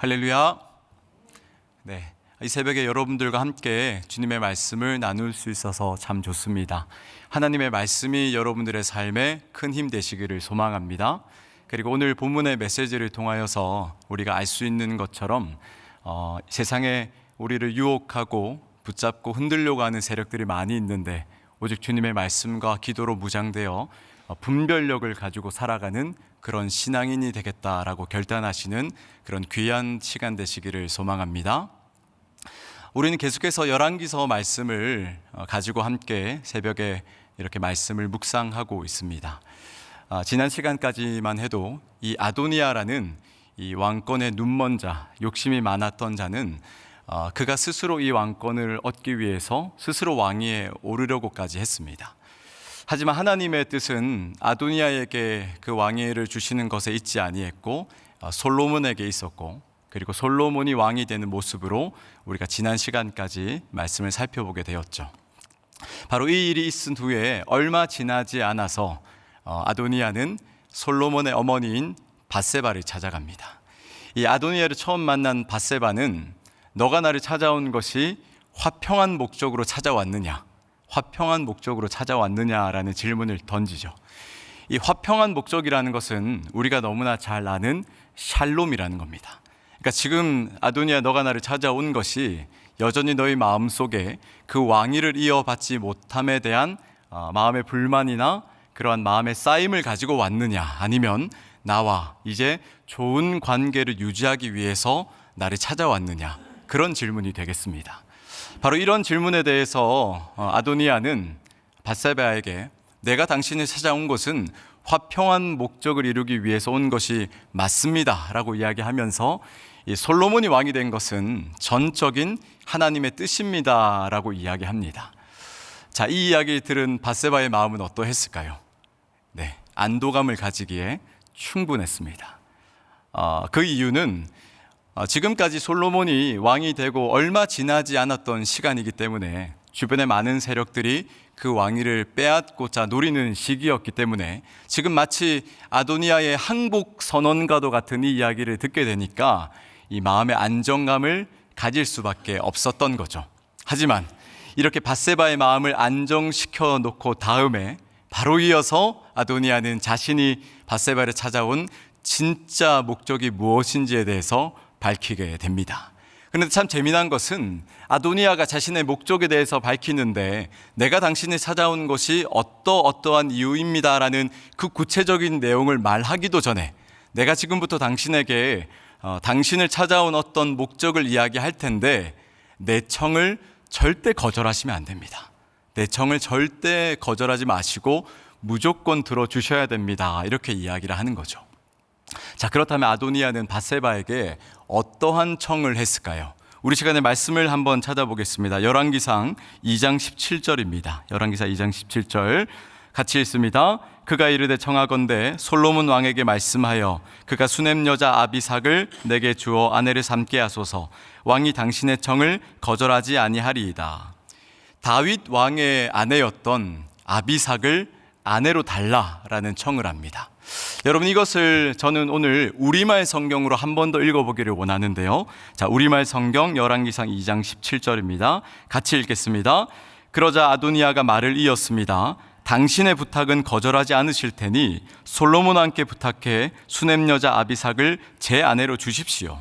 할렐루야. 네, 이 새벽에 여러분들과 함께 주님의 말씀을 나눌 수 있어서 참 좋습니다. 하나님의 말씀이 여러분들의 삶에 큰 힘 되시기를 소망합니다. 그리고 오늘 본문의 메시지를 통하여서 우리가 알 수 있는 것처럼 세상에 우리를 유혹하고 붙잡고 흔들려고 하는 세력들이 많이 있는데 오직 주님의 말씀과 기도로 무장되어 분별력을 가지고 살아가는 그런 신앙인이 되겠다라고 결단하시는 그런 귀한 시간 되시기를 소망합니다. 우리는 계속해서 열왕기서 말씀을 가지고 함께 새벽에 이렇게 말씀을 묵상하고 있습니다. 지난 시간까지만 해도 이 아도니아라는 이 왕권의 눈먼 자, 욕심이 많았던 자는 그가 스스로 이 왕권을 얻기 위해서 스스로 왕위에 오르려고까지 했습니다. 하지만 하나님의 뜻은 아도니아에게 그 왕위를 주시는 것에 있지 아니했고 솔로몬에게 있었고, 그리고 솔로몬이 왕이 되는 모습으로 우리가 지난 시간까지 말씀을 살펴보게 되었죠. 바로 이 일이 있은 후에 얼마 지나지 않아서 아도니아는 솔로몬의 어머니인 밧세바를 찾아갑니다. 이 아도니아를 처음 만난 밧세바는 너가 나를 찾아온 것이 화평한 목적으로 찾아왔느냐, 화평한 목적으로 찾아왔느냐라는 질문을 던지죠. 이 화평한 목적이라는 것은 우리가 너무나 잘 아는 샬롬이라는 겁니다. 그러니까 지금 아도니아 너가 나를 찾아온 것이 여전히 너희 마음속에 그 왕위를 이어받지 못함에 대한 마음의 불만이나 그러한 마음의 쌓임을 가지고 왔느냐, 아니면 나와 이제 좋은 관계를 유지하기 위해서 나를 찾아왔느냐, 그런 질문이 되겠습니다. 바로 이런 질문에 대해서 아도니아는 밧세바에게 내가 당신을 찾아온 것은 화평한 목적을 이루기 위해서 온 것이 맞습니다 라고 이야기하면서 이 솔로몬이 왕이 된 것은 전적인 하나님의 뜻입니다 라고 이야기합니다. 자, 이 이야기를 들은 밧세바의 마음은 어떠했을까요? 네, 안도감을 가지기에 충분했습니다. 그 이유는 지금까지 솔로몬이 왕이 되고 얼마 지나지 않았던 시간이기 때문에 주변의 많은 세력들이 그 왕위를 빼앗고자 노리는 시기였기 때문에 지금 마치 아도니아의 항복 선언과도 같은 이 이야기를 듣게 되니까 이 마음의 안정감을 가질 수밖에 없었던 거죠. 하지만 이렇게 밧세바의 마음을 안정시켜 놓고 다음에 바로 이어서 아도니아는 자신이 밧세바를 찾아온 진짜 목적이 무엇인지에 대해서 밝히게 됩니다. 그런데 참 재미난 것은 아도니아가 자신의 목적에 대해서 밝히는데 내가 당신을 찾아온 것이 어떠한 이유입니다라는 그 구체적인 내용을 말하기도 전에 내가 지금부터 당신에게 당신을 찾아온 어떤 목적을 이야기할 텐데 내 청을 절대 거절하시면 안 됩니다. 내 청을 절대 거절하지 마시고 무조건 들어주셔야 됩니다. 이렇게 이야기를 하는 거죠. 자, 그렇다면 아도니아는 밧세바에게 어떠한 청을 했을까요? 우리 시간에 말씀을 한번 찾아보겠습니다. 열왕기상 2장 17절입니다. 열왕기상 2장 17절 같이 읽습니다. 그가 이르되 청하건대 솔로몬 왕에게 말씀하여 그가 수넴 여자 아비삭을 내게 주어 아내를 삼게 하소서. 왕이 당신의 청을 거절하지 아니하리이다. 다윗 왕의 아내였던 아비삭을 아내로 달라라는 청을 합니다. 여러분, 이것을 저는 오늘 우리말 성경으로 한 번 더 읽어보기를 원하는데요. 자, 우리말 성경 열왕기상 2장 17절입니다. 같이 읽겠습니다. 그러자 아도니아가 말을 이었습니다. 당신의 부탁은 거절하지 않으실 테니 솔로몬 왕께 부탁해 수넴 여자 아비삭을 제 아내로 주십시오.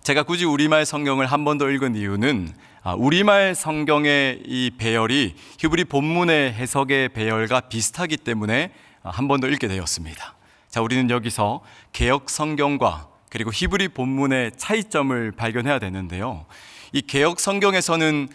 제가 굳이 우리말 성경을 한 번 더 읽은 이유는 우리말 성경의 이 배열이 히브리 본문의 해석의 배열과 비슷하기 때문에 한 번 더 읽게 되었습니다. 자, 우리는 여기서 개역 성경과 그리고 히브리 본문의 차이점을 발견해야 되는데요. 이 개역 성경에서는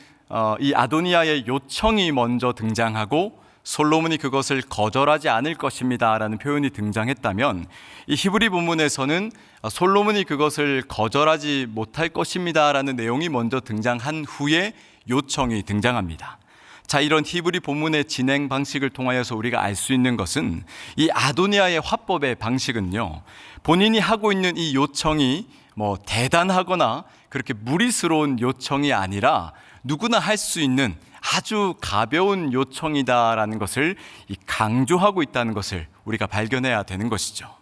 이 아도니아의 요청이 먼저 등장하고 솔로몬이 그것을 거절하지 않을 것입니다 라는 표현이 등장했다면, 이 히브리 본문에서는 솔로몬이 그것을 거절하지 못할 것입니다 라는 내용이 먼저 등장한 후에 요청이 등장합니다. 자, 이런 히브리 본문의 진행 방식을 통하여서 우리가 알 수 있는 것은 이 아도니아의 화법의 방식은요, 본인이 하고 있는 이 요청이 대단하거나 그렇게 무리스러운 요청이 아니라 누구나 할 수 있는 아주 가벼운 요청이다라는 것을 강조하고 있다는 것을 우리가 발견해야 되는 것이죠.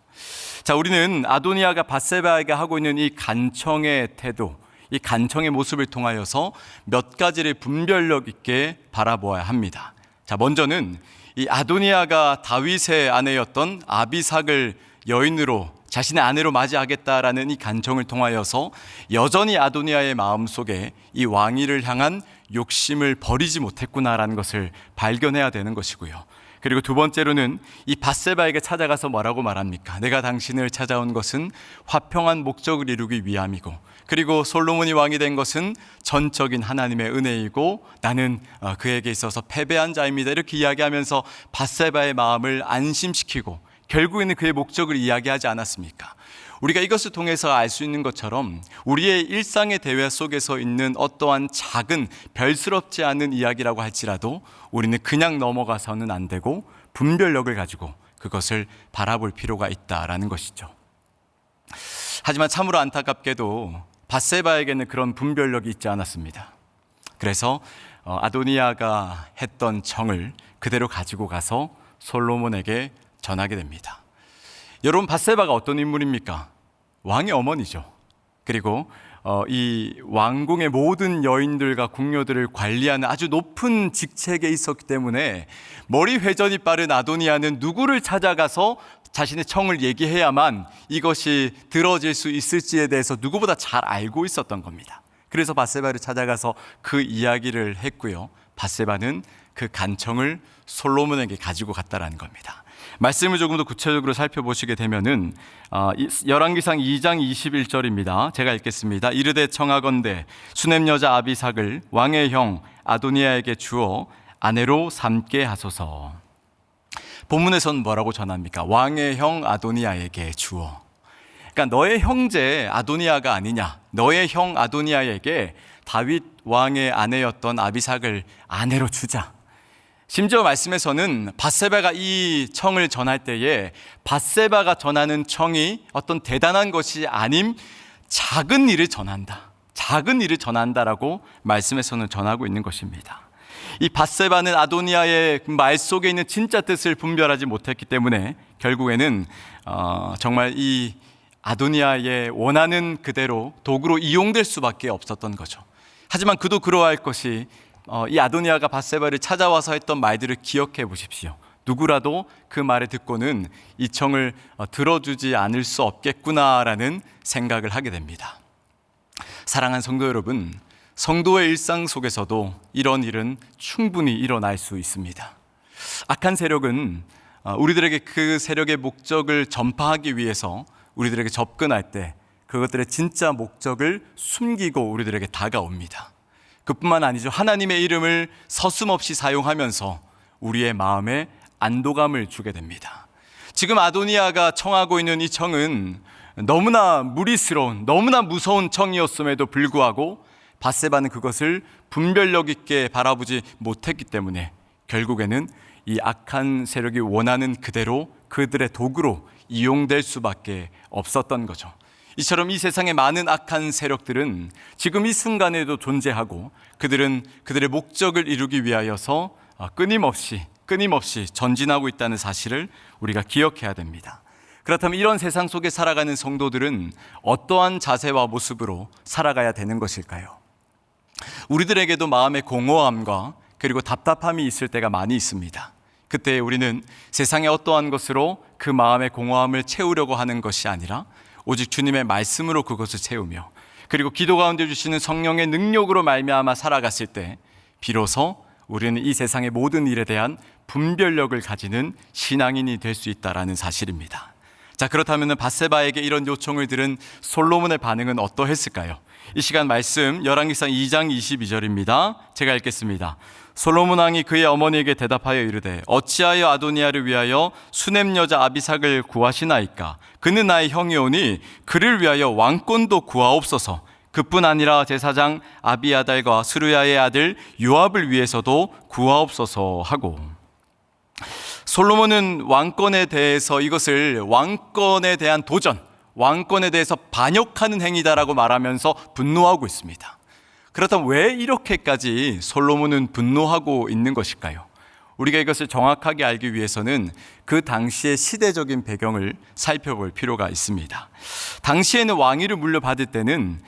자, 우리는 아도니아가 밧세바에게 하고 있는 이 간청의 태도, 이 간청의 모습을 통하여서 몇 가지를 분별력 있게 바라보아야 합니다. 자, 먼저는 이 아도니아가 다윗의 아내였던 아비삭을 여인으로 자신의 아내로 맞이하겠다라는 이 간청을 통하여서 여전히 아도니아의 마음속에 이 왕위를 향한 욕심을 버리지 못했구나라는 것을 발견해야 되는 것이고요. 그리고 두 번째로는 이 밧세바에게 찾아가서 뭐라고 말합니까? 내가 당신을 찾아온 것은 화평한 목적을 이루기 위함이고, 그리고 솔로몬이 왕이 된 것은 전적인 하나님의 은혜이고 나는 그에게 있어서 패배한 자입니다. 이렇게 이야기하면서 밧세바의 마음을 안심시키고 결국에는 그의 목적을 이야기하지 않았습니까? 우리가 이것을 통해서 알 수 있는 것처럼 우리의 일상의 대화 속에서 있는 어떠한 작은 별스럽지 않은 이야기라고 할지라도 우리는 그냥 넘어가서는 안 되고 분별력을 가지고 그것을 바라볼 필요가 있다라는 것이죠. 하지만 참으로 안타깝게도 밧세바에게는 그런 분별력이 있지 않았습니다. 그래서 아도니아가 했던 청을 그대로 가지고 가서 솔로몬에게 전하게 됩니다. 여러분, 밧세바가 어떤 인물입니까? 왕의 어머니죠. 그리고 이 왕궁의 모든 여인들과 궁녀들을 관리하는 아주 높은 직책에 있었기 때문에 머리 회전이 빠른 아도니아는 누구를 찾아가서 자신의 청을 얘기해야만 이것이 들어질 수 있을지에 대해서 누구보다 잘 알고 있었던 겁니다. 그래서 밧세바를 찾아가서 그 이야기를 했고요. 밧세바는 그 간청을 솔로몬에게 가지고 갔다라는 겁니다. 말씀을 조금 더 구체적으로 살펴보시게 되면은 열왕기상 2장 21절입니다. 제가 읽겠습니다. 이르되 청하건대 수넴 여자 아비삭을 왕의 형 아도니아에게 주어 아내로 삼게 하소서. 본문에서는 뭐라고 전합니까? 왕의 형 아도니아에게 주어. 그러니까 너의 형제 아도니아가 아니냐, 너의 형 아도니아에게 다윗 왕의 아내였던 아비삭을 아내로 주자. 심지어 말씀에서는 밧세바가 이 청을 전할 때에 밧세바가 전하는 청이 어떤 대단한 것이 아님 작은 일을 전한다. 작은 일을 전한다라고 말씀에서는 전하고 있는 것입니다. 이 밧세바는 아도니아의 말 속에 있는 진짜 뜻을 분별하지 못했기 때문에 결국에는 정말 이 아도니아의 원하는 그대로 도구로 이용될 수밖에 없었던 거죠. 하지만 그도 그러할 것이 이 아도니아가 밧세바를 찾아와서 했던 말들을 기억해 보십시오. 누구라도 그 말을 듣고는 이 청을 들어주지 않을 수 없겠구나라는 생각을 하게 됩니다. 사랑하는 성도 여러분, 성도의 일상 속에서도 이런 일은 충분히 일어날 수 있습니다. 악한 세력은 우리들에게 그 세력의 목적을 전파하기 위해서 우리들에게 접근할 때 그것들의 진짜 목적을 숨기고 우리들에게 다가옵니다. 그뿐만 아니죠. 하나님의 이름을 서슴없이 사용하면서 우리의 마음에 안도감을 주게 됩니다. 지금 아도니아가 청하고 있는 이 청은 너무나 무리스러운, 너무나 무서운 청이었음에도 불구하고 밧세바는 그것을 분별력 있게 바라보지 못했기 때문에 결국에는 이 악한 세력이 원하는 그대로 그들의 도구로 이용될 수밖에 없었던 거죠. 이처럼 이 세상의 많은 악한 세력들은 지금 이 순간에도 존재하고 그들은 그들의 목적을 이루기 위하여서 끊임없이 전진하고 있다는 사실을 우리가 기억해야 됩니다. 그렇다면 이런 세상 속에 살아가는 성도들은 어떠한 자세와 모습으로 살아가야 되는 것일까요? 우리들에게도 마음의 공허함과 그리고 답답함이 있을 때가 많이 있습니다. 그때 우리는 세상의 어떠한 것으로 그 마음의 공허함을 채우려고 하는 것이 아니라 오직 주님의 말씀으로 그것을 채우며 그리고 기도 가운데 주시는 성령의 능력으로 말미암아 살아갔을 때 비로소 우리는 이 세상의 모든 일에 대한 분별력을 가지는 신앙인이 될 수 있다는 사실입니다. 자, 그렇다면 밧세바에게 이런 요청을 들은 솔로몬의 반응은 어떠했을까요? 이 시간 말씀 열왕기상 2장 22절입니다. 제가 읽겠습니다. 솔로몬 왕이 그의 어머니에게 대답하여 이르되 어찌하여 아도니아를 위하여 수넴 여자 아비삭을 구하시나이까? 그는 나의 형이오니 그를 위하여 왕권도 구하옵소서. 그뿐 아니라 제사장 아비아달과 스루야의 아들 요압을 위해서도 구하옵소서 하고, 솔로몬은 왕권에 대해서 이것을 왕권에 대한 도전, 왕권에 대해서 반역하는 행위다라고 말하면서 분노하고 있습니다. 그렇다면 왜 이렇게까지 솔로몬은 분노하고 있는 것일까요? 우리가 이것을 정확하게 알기 위해서는 그 당시의 시대적인 배경을 살펴볼 필요가 있습니다. 당시에는 왕위를 물려받을 때는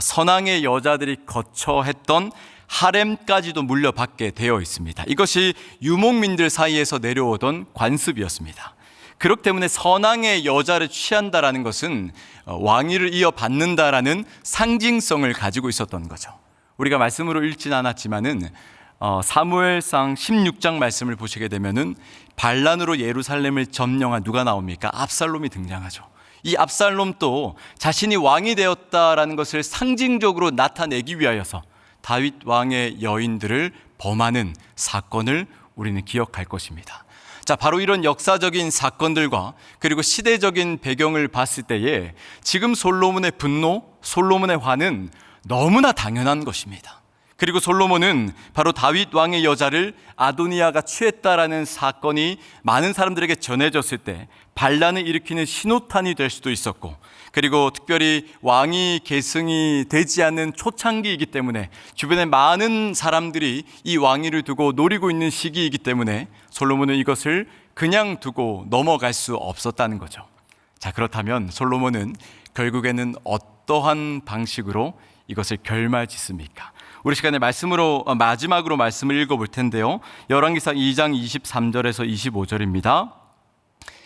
선왕의 여자들이 거쳐 했던 하렘까지도 물려받게 되어 있습니다. 이것이 유목민들 사이에서 내려오던 관습이었습니다. 그렇기 때문에 선왕의 여자를 취한다라는 것은 왕위를 이어받는다라는 상징성을 가지고 있었던 거죠. 우리가 말씀으로 읽진 않았지만은 사무엘상 16장 말씀을 보시게 되면은 반란으로 예루살렘을 점령한 누가 나옵니까? 압살롬이 등장하죠. 이 압살롬도 자신이 왕이 되었다라는 것을 상징적으로 나타내기 위하여서 다윗 왕의 여인들을 범하는 사건을 우리는 기억할 것입니다. 자, 바로 이런 역사적인 사건들과 그리고 시대적인 배경을 봤을 때에 지금 솔로몬의 분노, 솔로몬의 화는 너무나 당연한 것입니다. 그리고 솔로몬은 바로 다윗 왕의 여자를 아도니아가 취했다라는 사건이 많은 사람들에게 전해졌을 때 반란을 일으키는 신호탄이 될 수도 있었고, 그리고 특별히 왕위 계승이 되지 않는 초창기이기 때문에 주변에 많은 사람들이 이 왕위를 두고 노리고 있는 시기이기 때문에 솔로몬은 이것을 그냥 두고 넘어갈 수 없었다는 거죠. 자, 그렇다면 솔로몬은 결국에는 어떠한 방식으로 이것을 결말짓습니까? 우리 시간에 마지막으로 말씀을 읽어볼 텐데요, 열왕기상 2장 23절에서 25절입니다.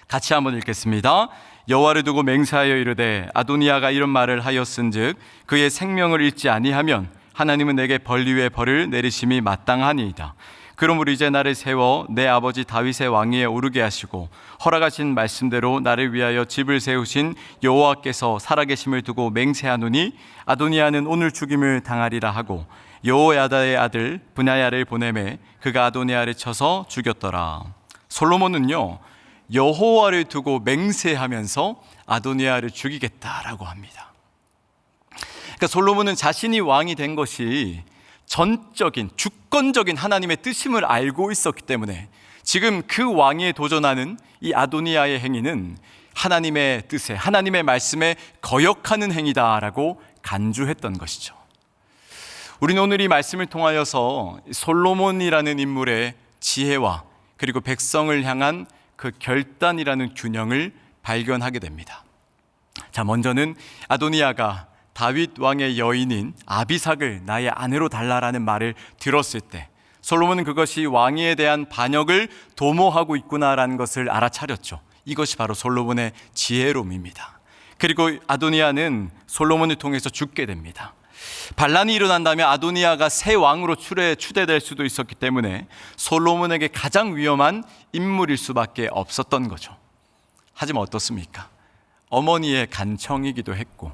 같이 한번 읽겠습니다. 여호와를 두고 맹세하여 이르되 아도니아가 이런 말을 하였은즉 그의 생명을 잃지 아니하면 하나님은 내게 벌 위에 벌을 내리심이 마땅하니이다. 그러므로 이제 나를 세워 내 아버지 다윗의 왕위에 오르게 하시고 허락하신 말씀대로 나를 위하여 집을 세우신 여호와께서 살아계심을 두고 맹세하노니 아도니아는 오늘 죽임을 당하리라 하고 여호야다의 아들 브나야를 보내매 그가 아도니아를 쳐서 죽였더라. 솔로몬은요, 여호와를 두고 맹세하면서 아도니아를 죽이겠다라고 합니다. 그러니까 솔로몬은 자신이 왕이 된 것이 전적인 주권적인 하나님의 뜻임을 알고 있었기 때문에 지금 그 왕위에 도전하는 이 아도니아의 행위는 하나님의 뜻에, 하나님의 말씀에 거역하는 행위다라고 간주했던 것이죠. 우리는 오늘 이 말씀을 통하여서 솔로몬이라는 인물의 지혜와 그리고 백성을 향한 그 결단이라는 균형을 발견하게 됩니다. 자, 먼저는 아도니아가 다윗 왕의 여인인 아비삭을 나의 아내로 달라라는 말을 들었을 때 솔로몬은 그것이 왕위에 대한 반역을 도모하고 있구나라는 것을 알아차렸죠. 이것이 바로 솔로몬의 지혜로움입니다. 그리고 아도니아는 솔로몬을 통해서 죽게 됩니다. 반란이 일어난다면 아도니아가 새 왕으로 추대될 수도 있었기 때문에 솔로몬에게 가장 위험한 인물일 수밖에 없었던 거죠. 하지만 어떻습니까? 어머니의 간청이기도 했고,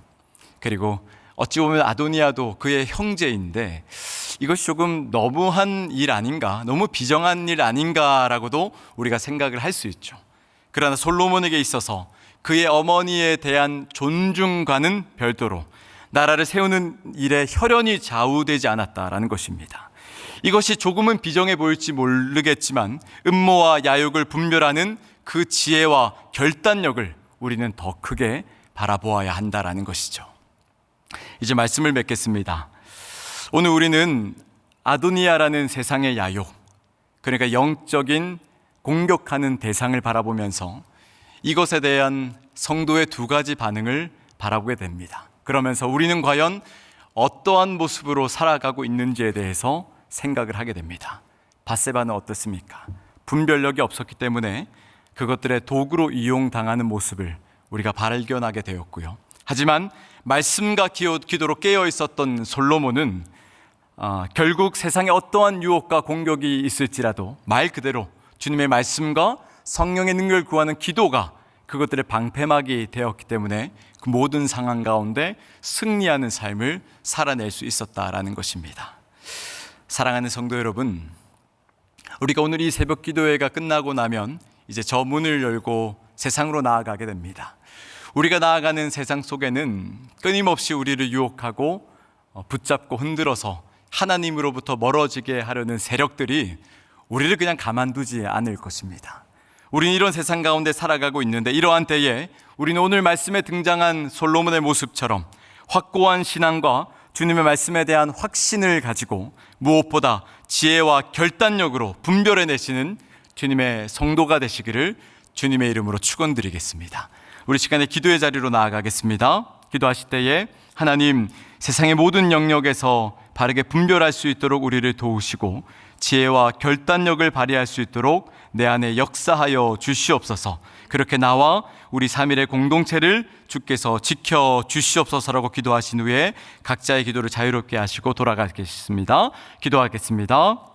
그리고 어찌 보면 아도니아도 그의 형제인데 이것이 조금 너무한 일 아닌가, 너무 비정한 일 아닌가라고도 우리가 생각을 할 수 있죠. 그러나 솔로몬에게 있어서 그의 어머니에 대한 존중과는 별도로 나라를 세우는 일에 혈연이 좌우되지 않았다라는 것입니다. 이것이 조금은 비정해 보일지 모르겠지만 음모와 야욕을 분별하는 그 지혜와 결단력을 우리는 더 크게 바라보아야 한다라는 것이죠. 이제 말씀을 맺겠습니다. 오늘 우리는 아도니아라는 세상의 야욕, 그러니까 영적인 공격하는 대상을 바라보면서 이것에 대한 성도의 두 가지 반응을 바라보게 됩니다. 그러면서 우리는 과연 어떠한 모습으로 살아가고 있는지에 대해서 생각을 하게 됩니다. 밧세바는 어떻습니까? 분별력이 없었기 때문에 그것들의 도구로 이용당하는 모습을 우리가 발견하게 되었고요. 하지만 말씀과 기도로 깨어 있었던 솔로몬은 결국 세상에 어떠한 유혹과 공격이 있을지라도 말 그대로 주님의 말씀과 성령의 능력을 구하는 기도가 그것들의 방패막이 되었기 때문에 그 모든 상황 가운데 승리하는 삶을 살아낼 수 있었다라는 것입니다. 사랑하는 성도 여러분, 우리가 오늘 이 새벽 기도회가 끝나고 나면 이제 저 문을 열고 세상으로 나아가게 됩니다. 우리가 나아가는 세상 속에는 끊임없이 우리를 유혹하고 붙잡고 흔들어서 하나님으로부터 멀어지게 하려는 세력들이 우리를 그냥 가만두지 않을 것입니다. 우리는 이런 세상 가운데 살아가고 있는데 이러한 때에 우리는 오늘 말씀에 등장한 솔로몬의 모습처럼 확고한 신앙과 주님의 말씀에 대한 확신을 가지고 무엇보다 지혜와 결단력으로 분별해내시는 주님의 성도가 되시기를 주님의 이름으로 축원드리겠습니다. 우리 시간에 기도의 자리로 나아가겠습니다. 기도하실 때에 하나님, 세상의 모든 영역에서 바르게 분별할 수 있도록 우리를 도우시고 지혜와 결단력을 발휘할 수 있도록 내 안에 역사하여 주시옵소서. 그렇게 나와 우리 3일의 공동체를 주께서 지켜 주시옵소서라고 기도하신 후에 각자의 기도를 자유롭게 하시고 돌아가겠습니다. 기도하겠습니다.